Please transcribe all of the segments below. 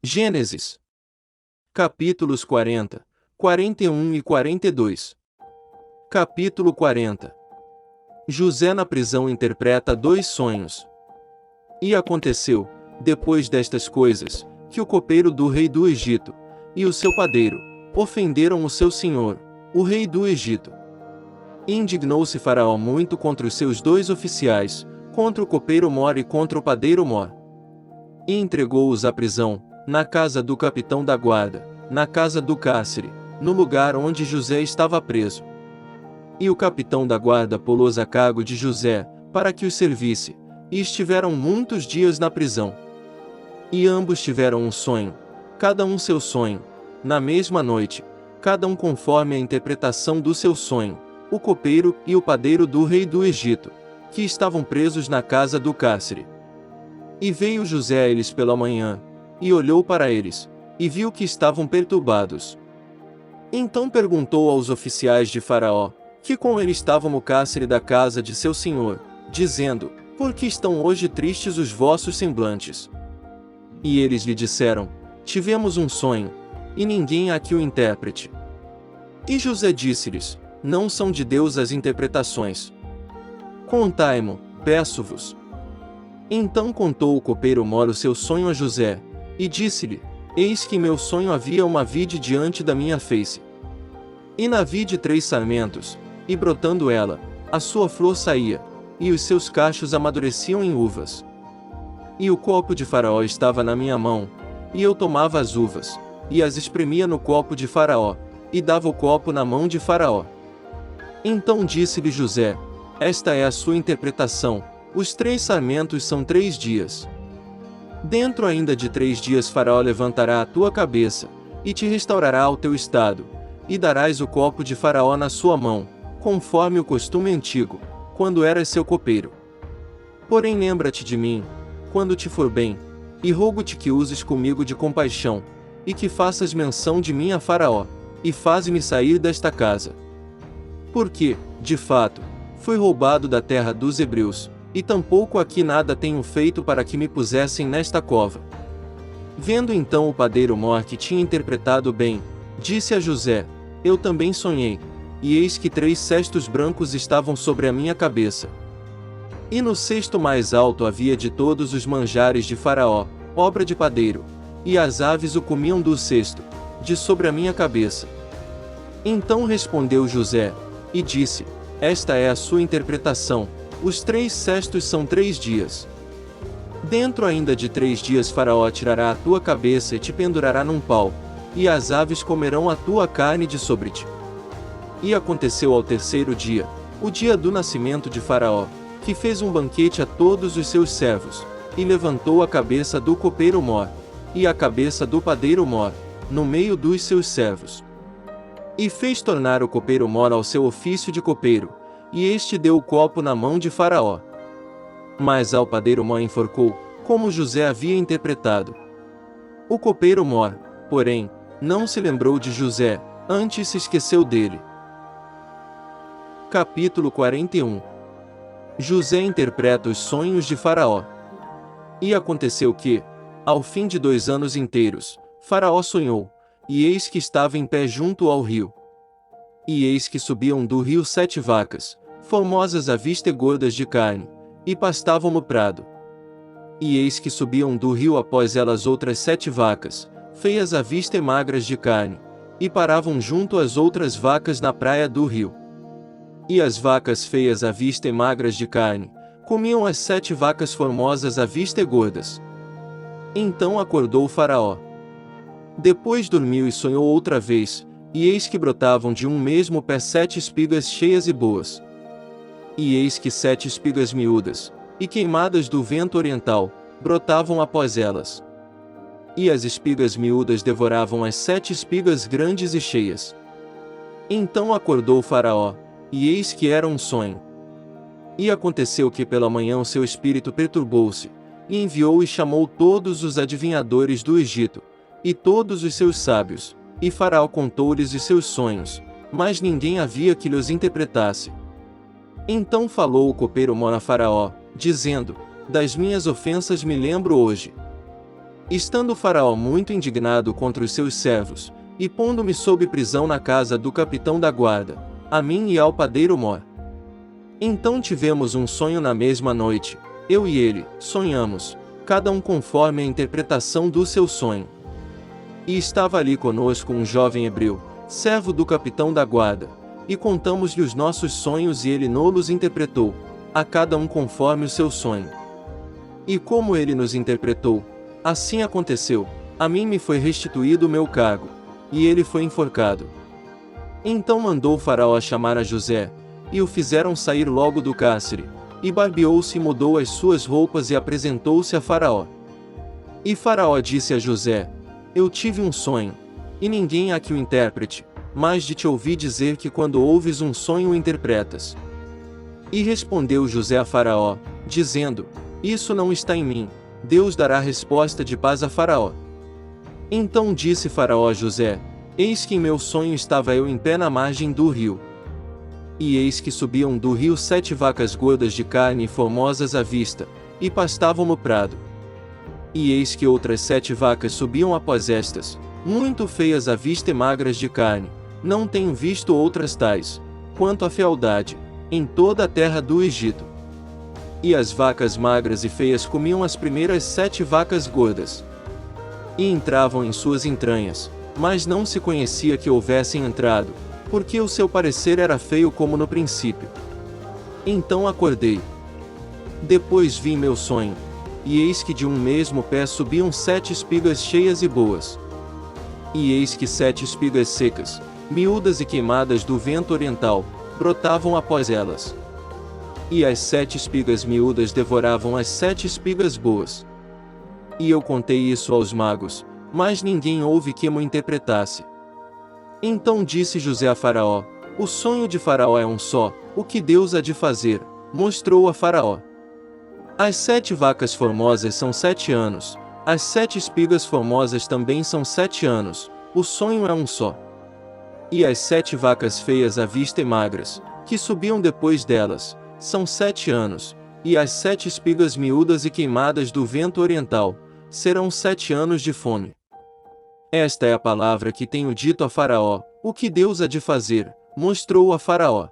Gênesis. Capítulos 40, 41 e 42. Capítulo 40. José na prisão interpreta dois sonhos. E aconteceu, depois destas coisas, que o copeiro do rei do Egito, e o seu padeiro, ofenderam o seu senhor, o rei do Egito. Indignou-se Faraó muito contra os seus dois oficiais, contra o copeiro Mor e contra o padeiro Mor. E entregou-os à prisão, na casa do capitão da guarda, na casa do cárcere, no lugar onde José estava preso. E o capitão da guarda pô-los a cargo de José, para que os servisse, e estiveram muitos dias na prisão. E ambos tiveram um sonho, cada um seu sonho, na mesma noite, cada um conforme a interpretação do seu sonho, o copeiro e o padeiro do rei do Egito, que estavam presos na casa do cárcere. E veio José a eles pela manhã, e olhou para eles, e viu que estavam perturbados. Então perguntou aos oficiais de Faraó, que com ele estavam no cárcere da casa de seu senhor, dizendo: Por que estão hoje tristes os vossos semblantes? E eles lhe disseram: Tivemos um sonho, e ninguém há que o interprete. E José disse-lhes: Não são de Deus as interpretações. Contai-mo, peço-vos. Então contou o copeiro Mor o seu sonho a José, e disse-lhe: Eis que meu sonho havia uma vide diante da minha face. E na vide 3 sarmentos, e brotando ela, a sua flor saía, e os seus cachos amadureciam em uvas. E o copo de Faraó estava na minha mão, e eu tomava as uvas, e as espremia no copo de Faraó, e dava o copo na mão de Faraó. Então disse-lhe José: Esta é a sua interpretação, os 3 sarmentos são 3 dias. Dentro ainda de 3 dias Faraó levantará a tua cabeça, e te restaurará ao teu estado, e darás o copo de Faraó na sua mão, conforme o costume antigo, quando eras seu copeiro. Porém lembra-te de mim, quando te for bem, e rogo-te que uses comigo de compaixão, e que faças menção de mim a Faraó, e faze-me sair desta casa. Porque, de fato, fui roubado da terra dos hebreus, e tampouco aqui nada tenho feito para que me pusessem nesta cova. Vendo então o padeiro Mor que tinha interpretado bem, disse a José: Eu também sonhei, e eis que 3 cestos brancos estavam sobre a minha cabeça. E no cesto mais alto havia de todos os manjares de Faraó, obra de padeiro, e as aves o comiam do cesto, de sobre a minha cabeça. Então respondeu José, e disse: Esta é a sua interpretação, os 3 cestos são 3 dias. Dentro ainda de 3 dias Faraó tirará a tua cabeça e te pendurará num pau, e as aves comerão a tua carne de sobre ti. E aconteceu ao 3º dia, o dia do nascimento de Faraó, que fez um banquete a todos os seus servos, e levantou a cabeça do copeiro Mor, e a cabeça do padeiro Mor, no meio dos seus servos. E fez tornar o copeiro Mor ao seu ofício de copeiro, e este deu o copo na mão de Faraó. Mas ao padeiro Mor enforcou, como José havia interpretado. O copeiro Mor, porém, não se lembrou de José, antes se esqueceu dele. Capítulo 41. José interpreta os sonhos de Faraó. E aconteceu que, ao fim de 2 anos inteiros, Faraó sonhou, e eis que estava em pé junto ao rio. E eis que subiam do rio 7 vacas, formosas à vista e gordas de carne, e pastavam no prado. E eis que subiam do rio após elas outras 7 vacas, feias à vista e magras de carne, e paravam junto às outras vacas na praia do rio. E as vacas feias à vista e magras de carne, comiam as 7 vacas formosas à vista e gordas. Então acordou o Faraó. Depois dormiu e sonhou outra vez, e eis que brotavam de um mesmo pé 7 espigas cheias e boas. E eis que 7 espigas miúdas, e queimadas do vento oriental, brotavam após elas. E as espigas miúdas devoravam as 7 espigas grandes e cheias. Então acordou o Faraó, e eis que era um sonho. E aconteceu que pela manhã o seu espírito perturbou-se, e enviou e chamou todos os adivinhadores do Egito, e todos os seus sábios, e Faraó contou-lhes os seus sonhos, mas ninguém havia que lhes interpretasse. Então falou o copeiro Mor a Faraó, dizendo: Das minhas ofensas me lembro hoje. Estando Faraó muito indignado contra os seus servos, e pondo-me sob prisão na casa do capitão da guarda, a mim e ao padeiro Mor. Então tivemos um sonho na mesma noite, eu e ele, sonhamos, cada um conforme a interpretação do seu sonho. E estava ali conosco um jovem hebreu, servo do capitão da guarda, e contamos-lhe os nossos sonhos e ele nos interpretou, a cada um conforme o seu sonho. E como ele nos interpretou, assim aconteceu, a mim me foi restituído o meu cargo, e ele foi enforcado. Então mandou Faraó chamar a José, e o fizeram sair logo do cárcere, e barbeou-se e mudou as suas roupas e apresentou-se a Faraó. E Faraó disse a José: Eu tive um sonho, e ninguém há que o interprete, mas de te ouvi dizer que quando ouves um sonho o interpretas. E respondeu José a Faraó, dizendo: Isso não está em mim, Deus dará resposta de paz a Faraó. Então disse Faraó a José: Eis que em meu sonho estava eu em pé na margem do rio. E eis que subiam do rio 7 vacas gordas de carne e formosas à vista, e pastavam no prado. E eis que outras 7 vacas subiam após estas, muito feias à vista e magras de carne, não tenho visto outras tais, quanto à fealdade, em toda a terra do Egito. E as vacas magras e feias comiam as primeiras 7 vacas gordas. E entravam em suas entranhas, mas não se conhecia que houvessem entrado, porque o seu parecer era feio como no princípio. Então acordei. Depois vi meu sonho, e eis que de um mesmo pé subiam 7 espigas cheias e boas. E eis que 7 espigas secas, miúdas e queimadas do vento oriental, brotavam após elas. E as 7 espigas miúdas devoravam as 7 espigas boas. E eu contei isso aos magos, mas ninguém houve que mo interpretasse. Então disse José a Faraó: O sonho de Faraó é um só, o que Deus há de fazer, mostrou a Faraó. As 7 vacas formosas são 7 anos, as 7 espigas formosas também são 7 anos, o sonho é um só. E as 7 vacas feias à vista e magras, que subiam depois delas, são 7 anos, e as 7 espigas miúdas e queimadas do vento oriental, serão 7 anos de fome. Esta é a palavra que tenho dito a Faraó, o que Deus há de fazer, mostrou a Faraó.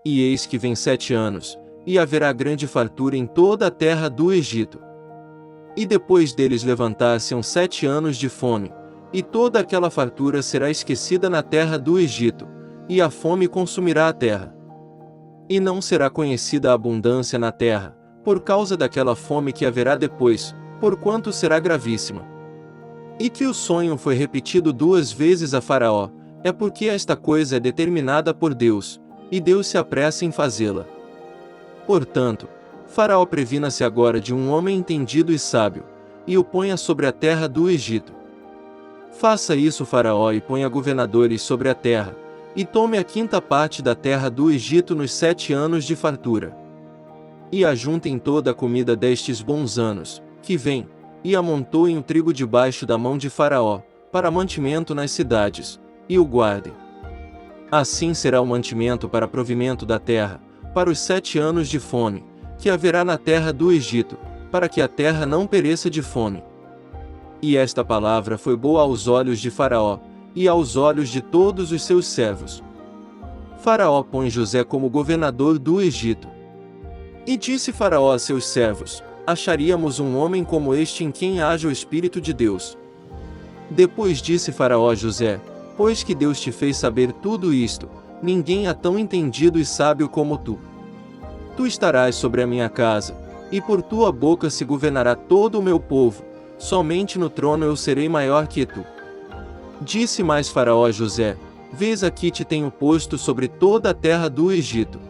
E eis que vem 7 anos, e haverá grande fartura em toda a terra do Egito. E depois deles levantar-se-ão 7 anos de fome, e toda aquela fartura será esquecida na terra do Egito, e a fome consumirá a terra. E não será conhecida a abundância na terra, por causa daquela fome que haverá depois, porquanto será gravíssima. E que o sonho foi repetido 2 vezes a Faraó, é porque esta coisa é determinada por Deus, e Deus se apressa em fazê-la. Portanto, Faraó previna-se agora de um homem entendido e sábio, e o ponha sobre a terra do Egito. Faça isso Faraó e ponha governadores sobre a terra, e tome a 5ª parte da terra do Egito nos 7 anos de fartura. E ajuntem toda a comida destes bons anos, que vêm, e amontoem o trigo debaixo da mão de Faraó, para mantimento nas cidades, e o guardem. Assim será o mantimento para provimento da terra, para os 7 anos de fome, que haverá na terra do Egito, para que a terra não pereça de fome. E esta palavra foi boa aos olhos de Faraó, e aos olhos de todos os seus servos. Faraó põe José como governador do Egito. E disse Faraó a seus servos: Acharíamos um homem como este em quem haja o Espírito de Deus. Depois disse Faraó a José: Pois que Deus te fez saber tudo isto, ninguém há tão entendido e sábio como tu. Tu estarás sobre a minha casa, e por tua boca se governará todo o meu povo, somente no trono eu serei maior que tu. Disse mais Faraó a José: Vês aqui te tenho posto sobre toda a terra do Egito.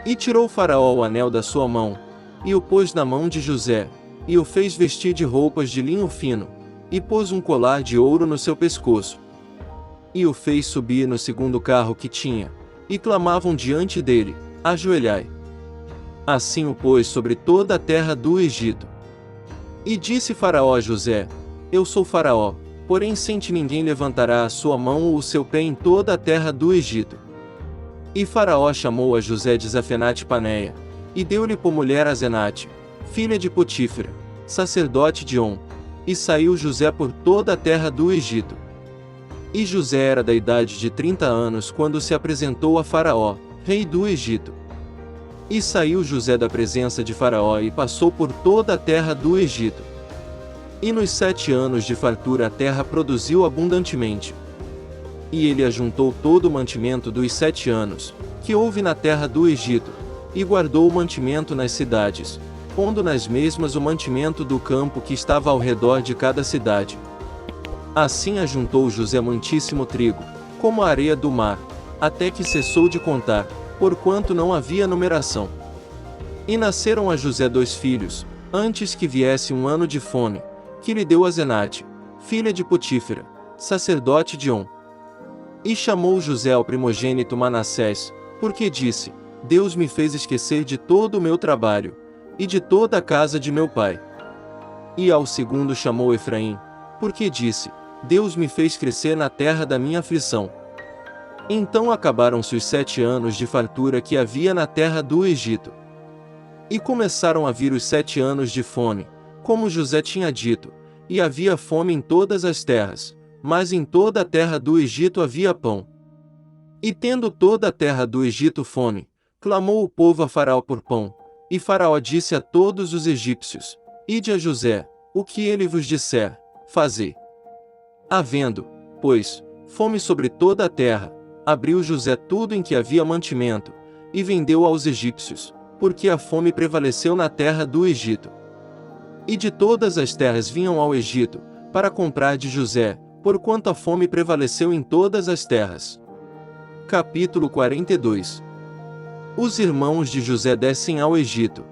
E tirou Faraó o anel da sua mão, e o pôs na mão de José, e o fez vestir de roupas de linho fino, e pôs um colar de ouro no seu pescoço. E o fez subir no 2º carro que tinha, e clamavam diante dele: Ajoelhai. Assim o pôs sobre toda a terra do Egito. E disse Faraó a José: Eu sou Faraó, porém sem ti ninguém levantará a sua mão ou o seu pé em toda a terra do Egito. E Faraó chamou a José de Zafenate-Paneia, e deu-lhe por mulher a Zenate, filha de Potífera, sacerdote de On, E saiu José por toda a terra do Egito. E José era da idade de 30 anos quando se apresentou a Faraó, rei do Egito. E saiu José da presença de Faraó e passou por toda a terra do Egito. E nos 7 anos de fartura a terra produziu abundantemente. E ele ajuntou todo o mantimento dos 7 anos, que houve na terra do Egito, e guardou o mantimento nas cidades, pondo nas mesmas o mantimento do campo que estava ao redor de cada cidade. Assim ajuntou José muitíssimo trigo, como a areia do mar, até que cessou de contar, porquanto não havia numeração. E nasceram a José 2 filhos, antes que viesse um ano de fome, que lhe deu a Zenate, filha de Potífera, sacerdote de On. E chamou José ao primogênito Manassés, porque disse: Deus me fez esquecer de todo o meu trabalho, e de toda a casa de meu pai. E ao segundo chamou Efraim, porque disse: Deus me fez crescer na terra da minha aflição. Então acabaram-se os 7 anos de fartura que havia na terra do Egito. E começaram a vir os 7 anos de fome, como José tinha dito, e havia fome em todas as terras, mas em toda a terra do Egito havia pão. E tendo toda a terra do Egito fome, clamou o povo a Faraó por pão, e Faraó disse a todos os egípcios: Ide a José, o que ele vos disser, fazei. Havendo, pois, fome sobre toda a terra, abriu José tudo em que havia mantimento, e vendeu aos egípcios, porque a fome prevaleceu na terra do Egito. E de todas as terras vinham ao Egito, para comprar de José, porquanto a fome prevaleceu em todas as terras. Capítulo 42. Os irmãos de José descem ao Egito.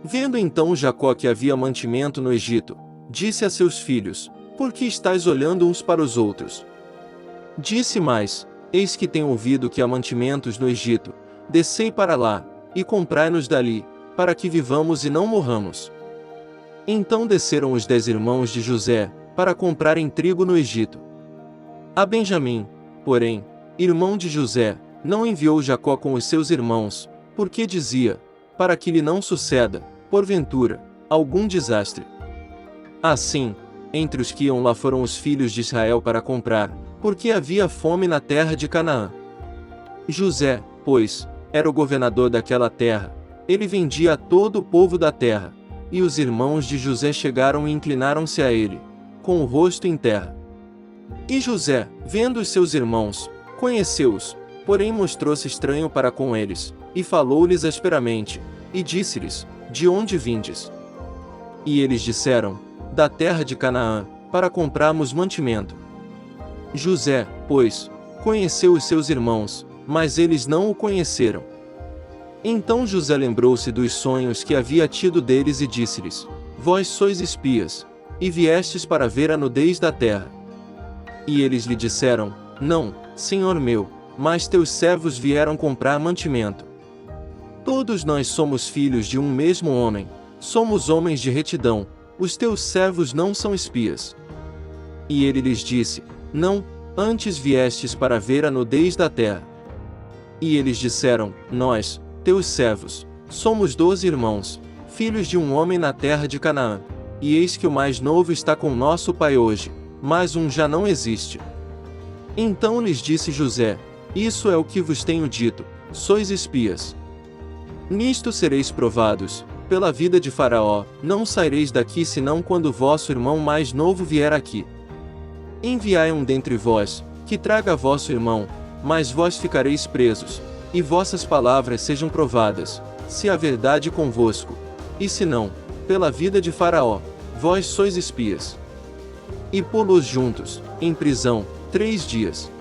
Vendo então Jacó que havia mantimento no Egito, disse a seus filhos: Por que estáis olhando uns para os outros? Disse mais: Eis que tenho ouvido que há mantimentos no Egito, descei para lá, e comprai-nos dali, para que vivamos e não morramos. Então desceram os 10 irmãos de José, para comprarem trigo no Egito. A Benjamim, porém, irmão de José, não enviou Jacó com os seus irmãos, porque dizia: para que lhe não suceda, porventura, algum desastre. Assim, entre os que iam lá foram os filhos de Israel para comprar, porque havia fome na terra de Canaã. José, pois, era o governador daquela terra, ele vendia a todo o povo da terra, e os irmãos de José chegaram e inclinaram-se a ele, com o rosto em terra. E José, vendo os seus irmãos, conheceu-os, porém mostrou-se estranho para com eles, e falou-lhes asperamente, e disse-lhes: De onde vindes? E eles disseram: Da terra de Canaã, para comprarmos mantimento. José, pois, conheceu os seus irmãos, mas eles não o conheceram. Então José lembrou-se dos sonhos que havia tido deles e disse-lhes: Vós sois espias, e viestes para ver a nudez da terra. E eles lhe disseram: Não, senhor meu, mas teus servos vieram comprar mantimento. Todos nós somos filhos de um mesmo homem, somos homens de retidão, os teus servos não são espias. E ele lhes disse: Não, antes viestes para ver a nudez da terra. E eles disseram: Nós, teus servos, somos 12 irmãos, filhos de um homem na terra de Canaã, e eis que o mais novo está com nosso pai hoje, mas um já não existe. Então lhes disse José: Isso é o que vos tenho dito, sois espias. Nisto sereis provados, pela vida de Faraó, não saireis daqui senão quando vosso irmão mais novo vier aqui. Enviai um dentre vós, que traga vosso irmão, mas vós ficareis presos, e vossas palavras sejam provadas, se há verdade convosco, e se não, pela vida de Faraó, vós sois espias. E pô-los juntos, em prisão, 3 dias.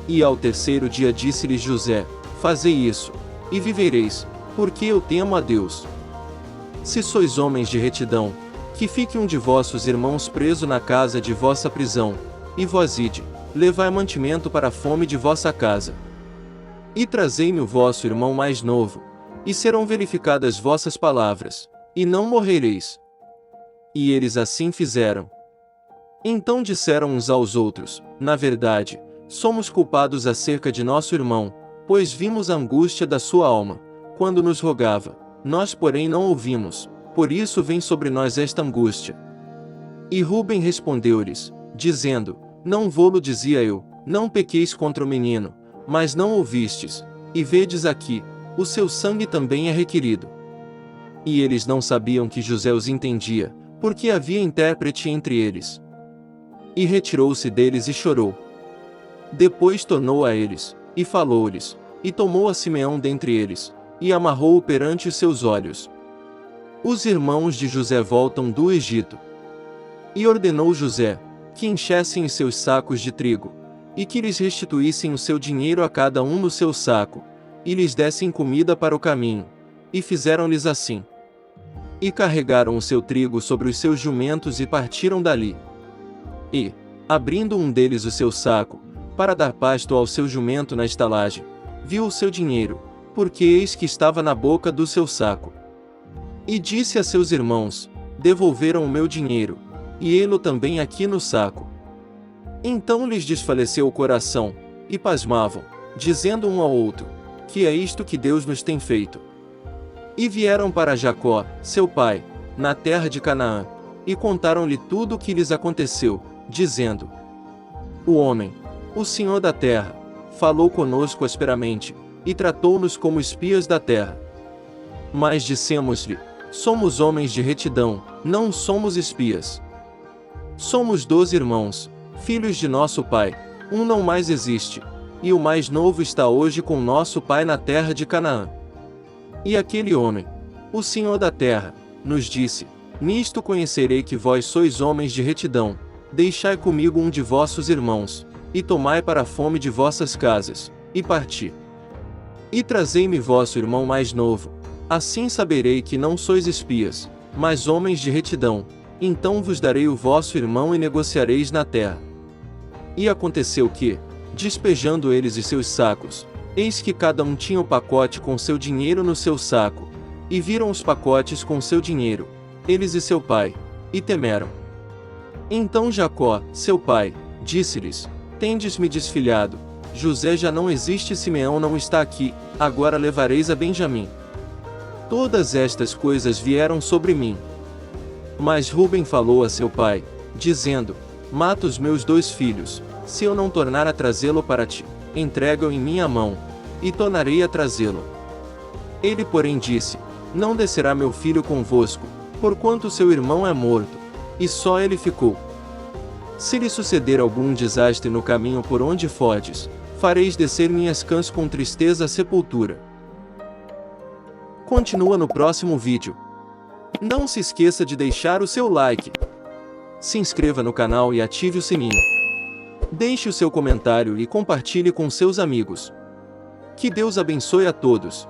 E ao terceiro dia disse-lhes José: Fazei isso, e vivereis, porque eu temo a Deus. Se sois homens de retidão, que fique um de vossos irmãos preso na casa de vossa prisão, e vós ide, levai mantimento para a fome de vossa casa. E trazei-me o vosso irmão mais novo, e serão verificadas vossas palavras, e não morrereis. E eles assim fizeram. Então disseram uns aos outros: Na verdade, somos culpados acerca de nosso irmão, pois vimos a angústia da sua alma, quando nos rogava, nós porém não ouvimos, por isso vem sobre nós esta angústia. E Rúben respondeu-lhes, dizendo, não vô-lo dizia eu, não pequeis contra o menino, mas não ouvistes, e vedes aqui, o seu sangue também é requerido. E eles não sabiam que José os entendia, porque havia intérprete entre eles. E retirou-se deles e chorou. Depois tornou a eles, e falou-lhes, e tomou a Simeão dentre eles, e amarrou-o perante os seus olhos. Os irmãos de José voltam do Egito. E ordenou José, que enchessem os seus sacos de trigo, e que lhes restituíssem o seu dinheiro a cada um no seu saco, e lhes dessem comida para o caminho, e fizeram-lhes assim. E carregaram o seu trigo sobre os seus jumentos e partiram dali. E, abrindo um deles o seu saco, para dar pasto ao seu jumento na estalagem, viu o seu dinheiro, porque eis que estava na boca do seu saco. E disse a seus irmãos, devolveram o meu dinheiro, e ele também aqui no saco. Então lhes desfaleceu o coração, e pasmavam, dizendo um ao outro, que é isto que Deus nos tem feito? E vieram para Jacó, seu pai, na terra de Canaã, e contaram-lhe tudo o que lhes aconteceu, dizendo, o homem, o Senhor da terra, falou conosco asperamente, e tratou-nos como espias da terra. Mas dissemos-lhe, somos homens de retidão, não somos espias. Somos 12 irmãos, filhos de nosso pai, um não mais existe, e o mais novo está hoje com nosso pai na terra de Canaã. E aquele homem, o Senhor da terra, nos disse, nisto conhecerei que vós sois homens de retidão, deixai comigo um de vossos irmãos, e tomai para a fome de vossas casas, e parti. E trazei-me vosso irmão mais novo, assim saberei que não sois espias, mas homens de retidão, então vos darei o vosso irmão e negociareis na terra. E aconteceu que, despejando eles os seus sacos, eis que cada um tinha o pacote com seu dinheiro no seu saco, e viram os pacotes com seu dinheiro, eles e seu pai, e temeram. Então Jacó, seu pai, disse-lhes, tendes-me desfilhado, José já não existe e Simeão não está aqui, agora levareis a Benjamim. Todas estas coisas vieram sobre mim. Mas Rúben falou a seu pai, dizendo, mata os meus 2 filhos, se eu não tornar a trazê-lo para ti, entrega-o em minha mão, e tornarei a trazê-lo. Ele porém disse, não descerá meu filho convosco, porquanto seu irmão é morto, e só ele ficou. Se lhe suceder algum desastre no caminho por onde fordes, fareis descer minhas cãs com tristeza à sepultura. Continua no próximo vídeo. Não se esqueça de deixar o seu like. Se inscreva no canal e ative o sininho. Deixe o seu comentário e compartilhe com seus amigos. Que Deus abençoe a todos.